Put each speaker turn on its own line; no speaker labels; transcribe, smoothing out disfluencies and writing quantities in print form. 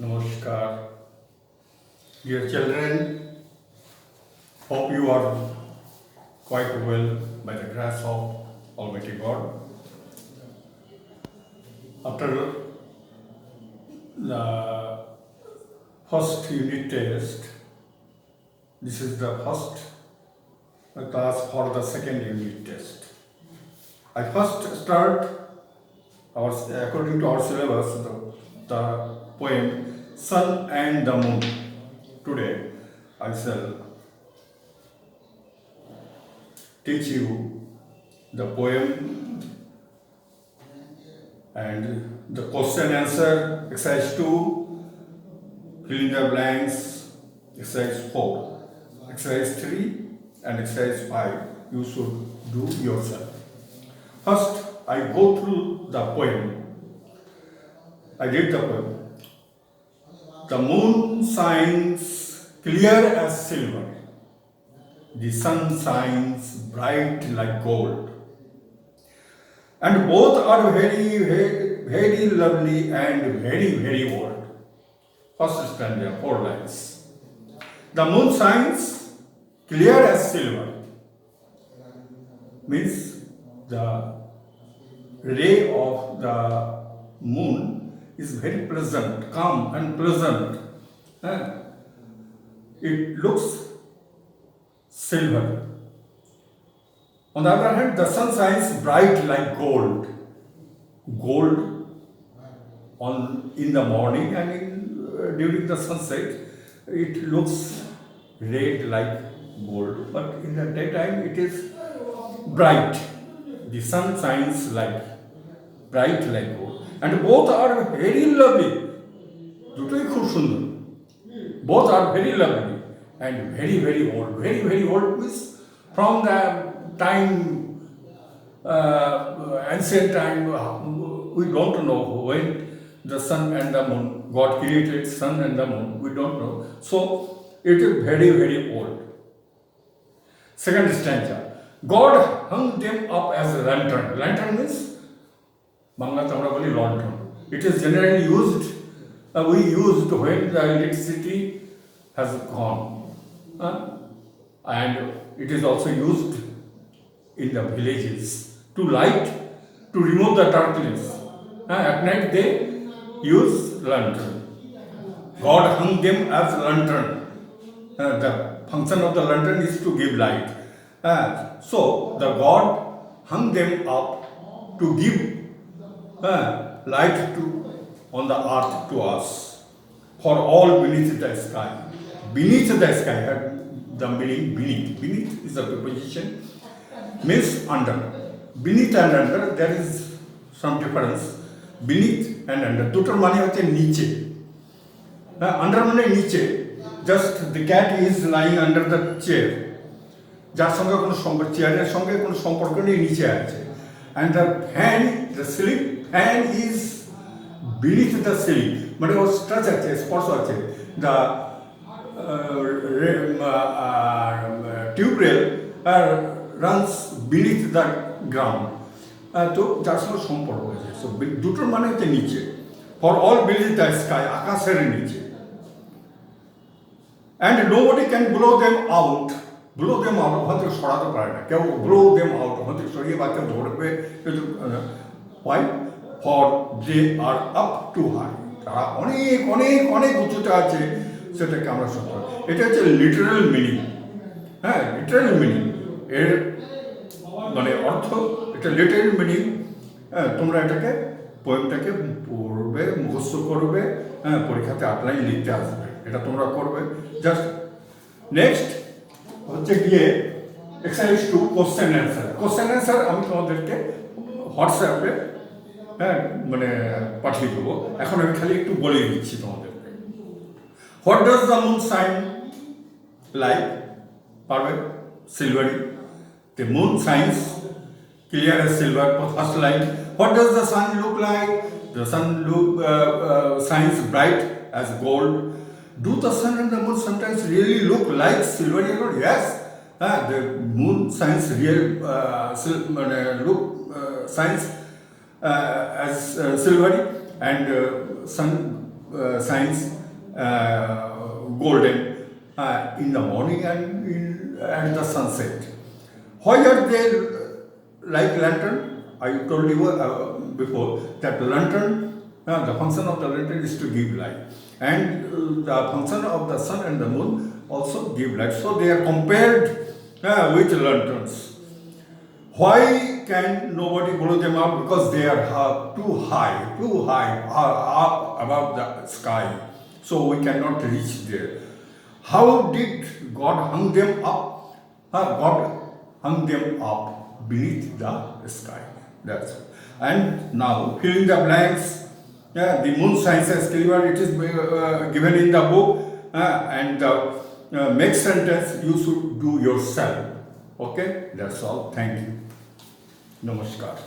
Namaskar, dear children. Hope you are quite well by the grace of Almighty God. After the first unit test, this is the first class for the second unit test. I first start according to our syllabus the poem Sun and the Moon. Today I shall teach you the poem and the question answer exercise 2, fill in the blanks, exercise 4, exercise 3 and exercise 5 you should do yourself. First I go through the poem. I read the poem. The moon shines clear as silver. The sun shines bright like gold. And both are very, very, very lovely and very, very old. First stanza, 4 lines. The moon shines clear as silver. Means the ray of the moon is very pleasant, calm and pleasant. It looks silver. On the other hand, the sun shines bright like gold. Gold in the morning and during the sunset, it looks red like gold. But in the daytime, it is bright. The sun shines like bright like gold. And both are very lovely. দুটোই খুব সুন্দর. Both are very lovely and very, very old. Very, very old means from the time, ancient time, we don't know when the sun and the moon, God created sun and the moon, we don't know. So it is very, very old. Second stanza. God hung them up as a lantern. Lantern means বাংলাতে আমরা বলি লণ্ঠন. It is generally used, we used when the electricity has gone. And it is also used in the villages to light, to remove the darkness. At night they use lantern. God hung them as lantern. The function of the lantern is to give light. So the God hung them up to give light on the earth to us, for all beneath the sky. Beneath the sky, the meaning beneath. Beneath is a preposition, means under. Beneath and under, there is some difference. Beneath and under. দুটোর মানে হচ্ছে নিচে. Under মানে নিচে. Just the cat is lying under the chair. যার সঙ্গে কোনো চেয়ারের সঙ্গে কোনো সম্পর্ক নেই, নিচে আছে. And the fan, the ceiling fan is beneath the ceiling. মানে ওর স্ট্রেচ আছে, স্পর্শ আছে. The tube rail runs beneath the ground. তো যার সঙ্গে সম্পর্ক আছে. So দুটোর মানে হচ্ছে নিচে. For all beneath the sky, আকাশের নিচে. And nobody can blow them out. Blow them out হয়তো সরাতে পারে না কেউ. blow them out হয়তো সরিয়ে বা কেউ ধরবে. Why? For they are up too high. তারা অনেক অনেক অনেক উঁচুতে আছে, সেটাকে আমরা সত্য. এটা হচ্ছে লিটারাল মিনিং. লিটারাল মিনিং এর মানে অর্থ, এটা লিটারাল মিনিং. তোমরা এটাকে পোয়েমটাকে পড়বে, মুখস্থ করবে, পরীক্ষাতে আটলাইন লিখতে আসবে. এটা তোমরা করবে. জাস্ট নেক্সট হচ্ছে গিয়ে exercise 2, question answer. Question answer আমি তোমাদেরকে হোয়াটসঅ্যাপে মানে পাঠিয়ে দেবো. এখন আমি খালি একটু বলে দিচ্ছি তোমাদেরকে. What does the moon shine like? পারবে? Silvery. The moon shines clear as silver. First line. What does the sun look like? The sun shines bright as gold. Do the sun and the moon sometimes really look like silvery or gold? Yes, the moon shines shines as silvery, and sun signs golden in the morning and the sunset. Why are they like lantern? I told you before that lantern, the function of the lantern is to give light, and the function of the sun and the moon also give light. So they are compared with lanterns. Why can nobody blow them out? Because they are too high up above the sky. So we cannot reach there. How did God hung them up? God hung them up beneath the sky. That's it. And now filling the blanks. The moon science has clear. It is given in the book. And the next sentence you should do yourself. Okay, that's all. Thank you. Namaskar.